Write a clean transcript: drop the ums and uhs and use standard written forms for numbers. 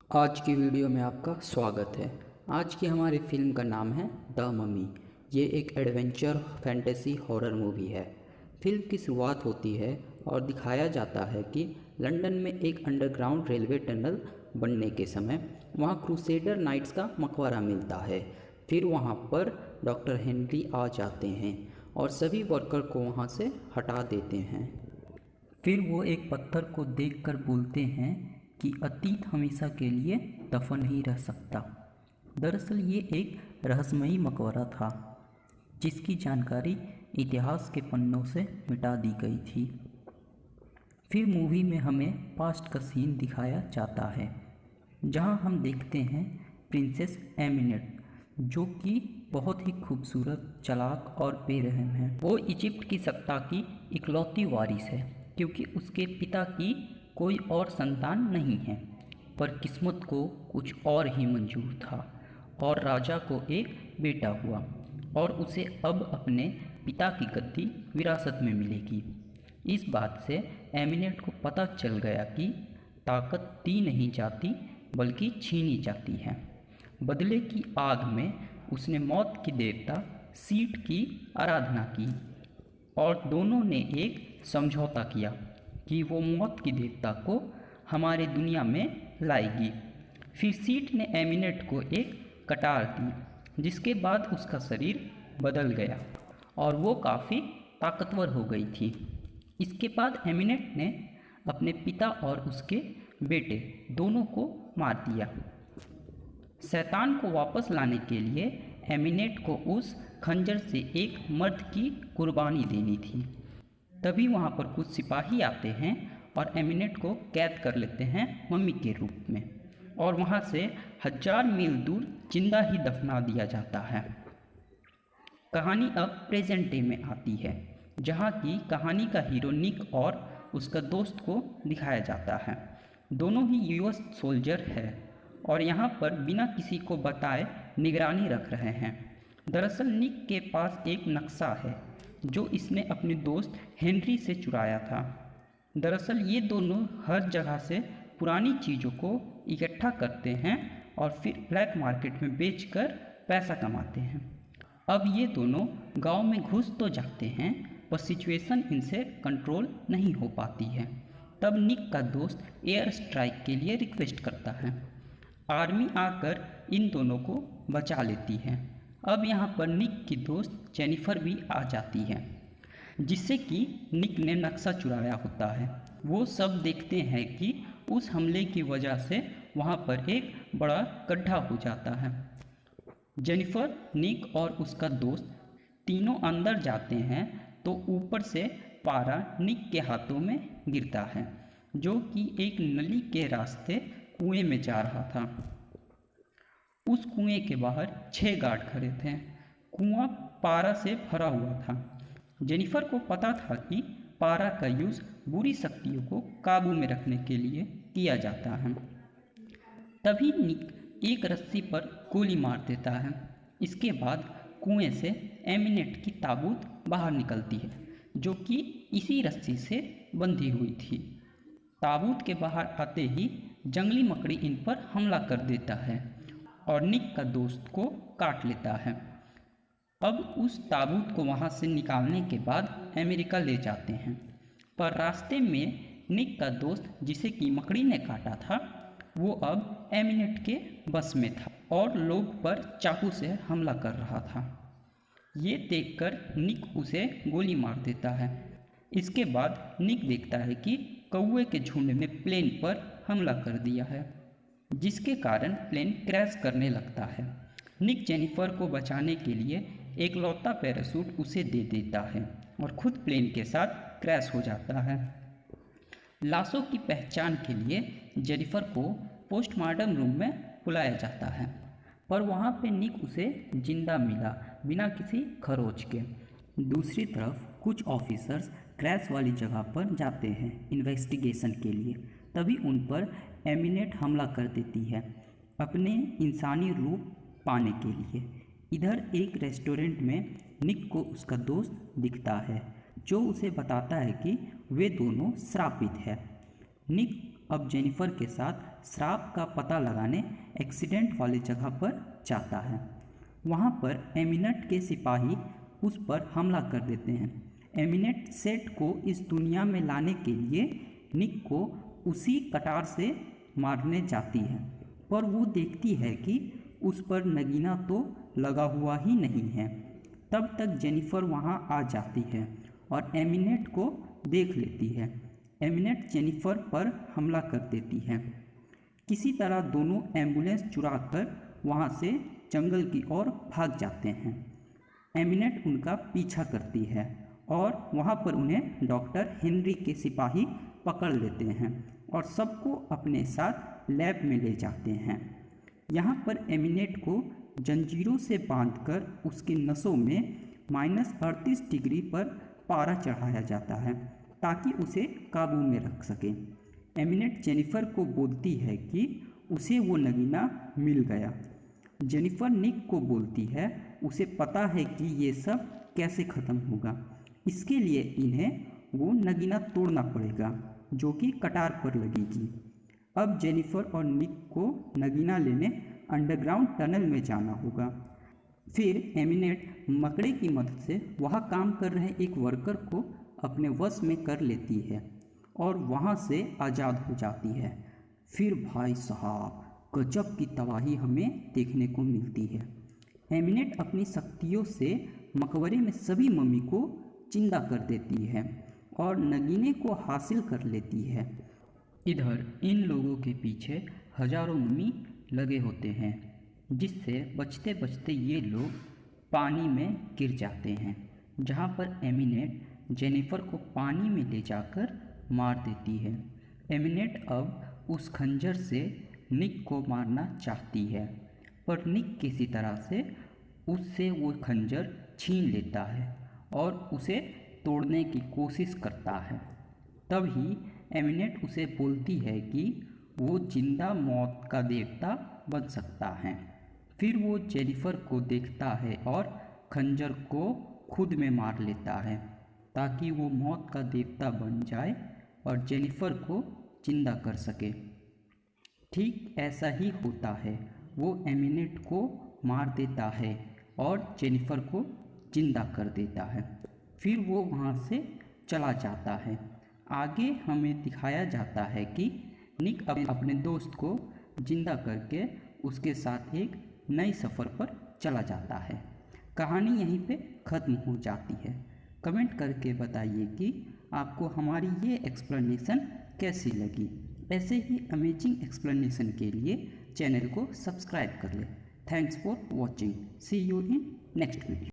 आज की वीडियो में आपका स्वागत है। आज की हमारी फिल्म का नाम है द ममी। ये एक एडवेंचर फैंटेसी हॉरर मूवी है। फिल्म की शुरुआत होती है और दिखाया जाता है कि लंदन में एक अंडरग्राउंड रेलवे टनल बनने के समय वहाँ क्रूसेडर नाइट्स का मकबरा मिलता है। फिर वहाँ पर डॉक्टर हेनरी आ जाते हैं और सभी वर्कर को वहाँ से हटा देते हैं। फिर वो एक पत्थर को देखकर बोलते हैं कि अतीत हमेशा के लिए दफन नहीं रह सकता। दरअसल ये एक रहस्यमयी मकबरा था जिसकी जानकारी इतिहास के पन्नों से मिटा दी गई थी। फिर मूवी में हमें पास्ट का सीन दिखाया जाता है जहां हम देखते हैं प्रिंसेस एमिनेट, जो कि बहुत ही खूबसूरत, चालाक और बेरहम है। वो इजिप्ट की सत्ता की इकलौती वारिस है क्योंकि उसके पिता की कोई और संतान नहीं है, पर किस्मत को कुछ और ही मंजूर था और राजा को एक बेटा हुआ और उसे अब अपने पिता की गद्दी विरासत में मिलेगी। इस बात से एमिनेट को पता चल गया कि ताकत दी नहीं जाती बल्कि छीनी जाती है। बदले की आग में उसने मौत की देवता सीट की आराधना की और दोनों ने एक समझौता किया कि वो मौत की देवता को हमारे दुनिया में लाएगी। फिर सीट ने एमिनेट को एक कटार दी जिसके बाद उसका शरीर बदल गया और वो काफ़ी ताकतवर हो गई थी। इसके बाद एमिनेट ने अपने पिता और उसके बेटे दोनों को मार दिया। शैतान को वापस लाने के लिए एमिनेट को उस खंजर से एक मर्द की कुर्बानी देनी थी। तभी वहाँ पर कुछ सिपाही आते हैं और एमिनेट को कैद कर लेते हैं मम्मी के रूप में और वहाँ से 1000 मील दूर जिंदा ही दफना दिया जाता है। कहानी अब प्रेजेंट डे में आती है जहाँ की कहानी का हीरो निक और उसका दोस्त को दिखाया जाता है। दोनों ही यूएस सोल्जर है और यहाँ पर बिना किसी को बताए निगरानी रख रहे हैं। दरअसल निक के पास एक नक्शा है जो इसने अपने दोस्त हेनरी से चुराया था। दरअसल ये दोनों हर जगह से पुरानी चीज़ों को इकट्ठा करते हैं और फिर ब्लैक मार्केट में बेचकर पैसा कमाते हैं। अब ये दोनों गांव में घुस तो जाते हैं पर सिचुएशन इनसे कंट्रोल नहीं हो पाती है। तब निक का दोस्त एयर स्ट्राइक के लिए रिक्वेस्ट करता है। आर्मी आकर इन दोनों को बचा लेती है। अब यहाँ पर निक की दोस्त जेनिफर भी आ जाती है जिससे कि निक ने नक्शा चुराया होता है। वो सब देखते हैं कि उस हमले की वजह से वहाँ पर एक बड़ा गड्ढा हो जाता है। जेनिफर, निक और उसका दोस्त तीनों अंदर जाते हैं तो ऊपर से पारा निक के हाथों में गिरता है जो कि एक नली के रास्ते कुएं में जा रहा था। उस कुएं के बाहर 6 गार्ड खड़े थे। कुआं पारा से भरा हुआ था। जेनिफर को पता था कि पारा का यूज़ बुरी शक्तियों को काबू में रखने के लिए किया जाता है। तभी निक एक रस्सी पर गोली मार देता है। इसके बाद कुएं से एमिनेट की ताबूत बाहर निकलती है जो कि इसी रस्सी से बंधी हुई थी। ताबूत के बाहर आते ही जंगली मकड़ी इन पर हमला कर देता है और निक का दोस्त को काट लेता है। अब उस ताबूत को वहाँ से निकालने के बाद अमेरिका ले जाते हैं, पर रास्ते में निक का दोस्त जिसे कि मकड़ी ने काटा था वो अब एमिनेट के बस में था और लोग पर चाकू से हमला कर रहा था। ये देखकर निक उसे गोली मार देता है। इसके बाद निक देखता है कि कौवे के झुंड ने प्लेन पर हमला कर दिया है जिसके कारण प्लेन क्रैश करने लगता है। निक जेनिफर को बचाने के लिए एक लौता पैराशूट उसे दे देता है और खुद प्लेन के साथ क्रैश हो जाता है। लाशों की पहचान के लिए जेनिफर को पोस्टमार्टम रूम में बुलाया जाता है, पर वहाँ पे निक उसे जिंदा मिला बिना किसी खरोच के। दूसरी तरफ कुछ ऑफिसर्स क्रैश वाली जगह पर जाते हैं इन्वेस्टिगेशन के लिए। तभी उन पर एमिनेट हमला कर देती है अपने इंसानी रूप पाने के लिए। इधर एक रेस्टोरेंट में निक को उसका दोस्त दिखता है जो उसे बताता है कि वे दोनों श्रापित हैं। निक अब जेनिफर के साथ श्राप का पता लगाने एक्सीडेंट वाली जगह पर जाता है। वहाँ पर एमिनेट के सिपाही उस पर हमला कर देते हैं। एमिनेट सेट को इस दुनिया में लाने के लिए निक को उसी कटार से मारने जाती है, पर वो देखती है कि उस पर नगीना तो लगा हुआ ही नहीं है। तब तक जेनिफर वहाँ आ जाती है और एमिनेट को देख लेती है। एमिनेट जेनिफर पर हमला कर देती है। किसी तरह दोनों एम्बुलेंस चुराकर वहाँ से जंगल की ओर भाग जाते हैं। एमिनेट उनका पीछा करती है और वहाँ पर उन्हें डॉक्टर हेनरी के सिपाही पकड़ लेते हैं और सबको अपने साथ लैब में ले जाते हैं। यहाँ पर एमिनेट को जंजीरों से बांधकर उसकी नसों में -38 डिग्री पर पारा चढ़ाया जाता है ताकि उसे काबू में रख सके। एमिनेट जेनिफर को बोलती है कि उसे वो नगीना मिल गया। जेनिफर निक को बोलती है उसे पता है कि ये सब कैसे ख़त्म होगा, इसके लिए इन्हें वो नगीना तोड़ना पड़ेगा जो कि कटार पर लगेगी। अब जेनिफर और निक को नगीना लेने अंडरग्राउंड टनल में जाना होगा। फिर एमिनेट मकड़े की मदद से वहाँ काम कर रहे एक वर्कर को अपने वश में कर लेती है और वहाँ से आज़ाद हो जाती है। फिर भाई साहब गजब की तबाही हमें देखने को मिलती है। एमिनेट अपनी शक्तियों से मकबरे में सभी मम्मी को जिंदा कर देती है और नगीने को हासिल कर लेती है। इधर इन लोगों के पीछे हजारों मम्मी लगे होते हैं, जिससे बचते बचते ये लोग पानी में गिर जाते हैं, जहाँ पर एमिनेट जेनिफर को पानी में ले जाकर मार देती है। एमिनेट अब उस खंजर से निक को मारना चाहती है, पर निक किसी तरह से उससे वो खंजर छीन लेता है और उसे तोड़ने की कोशिश करता है। तभी एमिनेट उसे बोलती है कि वो जिंदा मौत का देवता बन सकता है। फिर वो जेनिफर को देखता है और खंजर को खुद में मार लेता है ताकि वो मौत का देवता बन जाए और जेनिफर को जिंदा कर सके। ठीक ऐसा ही होता है, वो एमिनेट को मार देता है और जेनिफर को जिंदा कर देता है। फिर वो वहाँ से चला जाता है। आगे हमें दिखाया जाता है कि निक अपने दोस्त को जिंदा करके उसके साथ एक नई सफ़र पर चला जाता है। कहानी यहीं पे ख़त्म हो जाती है। कमेंट करके बताइए कि आपको हमारी ये एक्सप्लेनेशन कैसी लगी। ऐसे ही अमेजिंग एक्सप्लेनेशन के लिए चैनल को सब्सक्राइब कर लें। Thanks for watching. See you in next video.